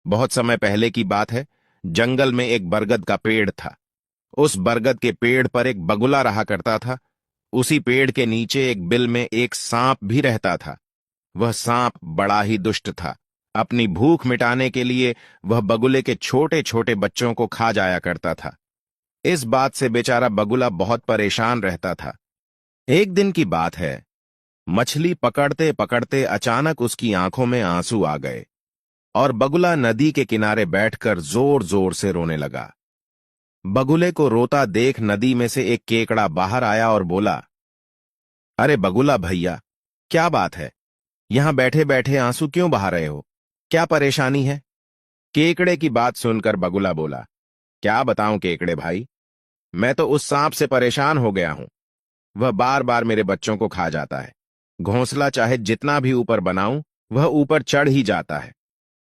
बहुत समय पहले की बात है। जंगल में एक बरगद का पेड़ था। उस बरगद के पेड़ पर एक बगुला रहा करता था। उसी पेड़ के नीचे एक बिल में एक सांप भी रहता था। वह सांप बड़ा ही दुष्ट था। अपनी भूख मिटाने के लिए वह बगुले के छोटे छोटे बच्चों को खा जाया करता था। इस बात से बेचारा बगुला बहुत परेशान रहता था। एक दिन की बात है। मछली पकड़ते पकड़ते अचानक उसकी आंखों में आंसू आ गए और बगुला नदी के किनारे बैठकर जोर जोर से रोने लगा। बगुले को रोता देख नदी में से एक केकड़ा बाहर आया और बोला, अरे बगुला भैया, क्या बात है? यहां बैठे बैठे आंसू क्यों बहा रहे हो? क्या परेशानी है? केकड़े की बात सुनकर बगुला बोला, क्या बताऊं केकड़े भाई, मैं तो उस सांप से परेशान हो गया हूं। वह बार बार मेरे बच्चों को खा जाता है। घोंसला चाहे जितना भी ऊपर बनाऊं, वह ऊपर चढ़ ही जाता है।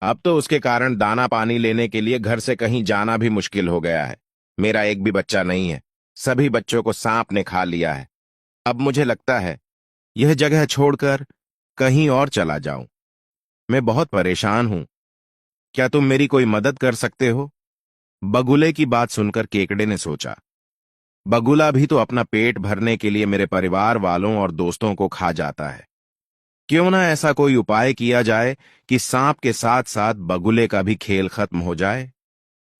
अब तो उसके कारण दाना पानी लेने के लिए घर से कहीं जाना भी मुश्किल हो गया है। मेरा एक भी बच्चा नहीं है। सभी बच्चों को सांप ने खा लिया है। अब मुझे लगता है यह जगह छोड़कर कहीं और चला जाऊं। मैं बहुत परेशान हूं। क्या तुम मेरी कोई मदद कर सकते हो? बगुले की बात सुनकर केकड़े ने सोचा, बगुला भी तो अपना पेट भरने के लिए मेरे परिवार वालों और दोस्तों को खा जाता है। क्यों ना ऐसा कोई उपाय किया जाए कि सांप के साथ साथ बगुले का भी खेल खत्म हो जाए।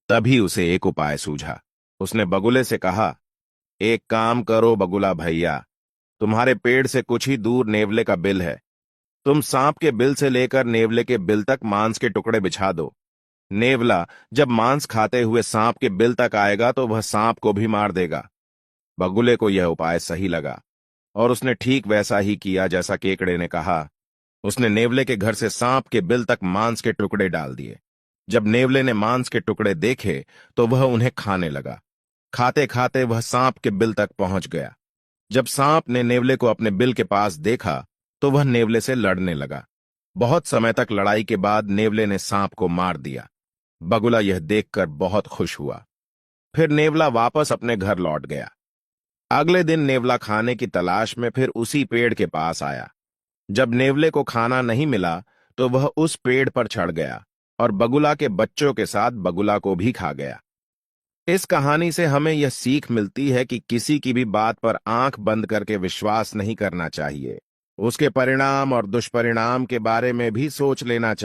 तभी उसे एक उपाय सूझा। उसने बगुले से कहा, एक काम करो बगुला भैया, तुम्हारे पेड़ से कुछ ही दूर नेवले का बिल है। तुम सांप के बिल से लेकर नेवले के बिल तक मांस के टुकड़े बिछा दो। नेवला जब मांस खाते हुए सांप के बिल तक आएगा तो वह सांप को भी मार देगा। बगुले को यह उपाय सही लगा और उसने ठीक वैसा ही किया जैसा केकड़े ने कहा। उसने नेवले के घर से सांप के बिल तक मांस के टुकड़े डाल दिए। जब नेवले ने मांस के टुकड़े देखे तो वह उन्हें खाने लगा। खाते खाते वह सांप के बिल तक पहुंच गया। जब सांप ने नेवले को अपने बिल के पास देखा तो वह नेवले से लड़ने लगा। बहुत समय तक लड़ाई के बाद नेवले ने सांप को मार दिया। बगुला यह देखकर बहुत खुश हुआ। फिर नेवला वापस अपने घर लौट गया। अगले दिन नेवला खाने की तलाश में फिर उसी पेड़ के पास आया। जब नेवले को खाना नहीं मिला तो वह उस पेड़ पर चढ़ गया और बगुला के बच्चों के साथ बगुला को भी खा गया। इस कहानी से हमें यह सीख मिलती है कि किसी की भी बात पर आंख बंद करके विश्वास नहीं करना चाहिए। उसके परिणाम और दुष्परिणाम के बारे में भी सोच लेना चाहिए।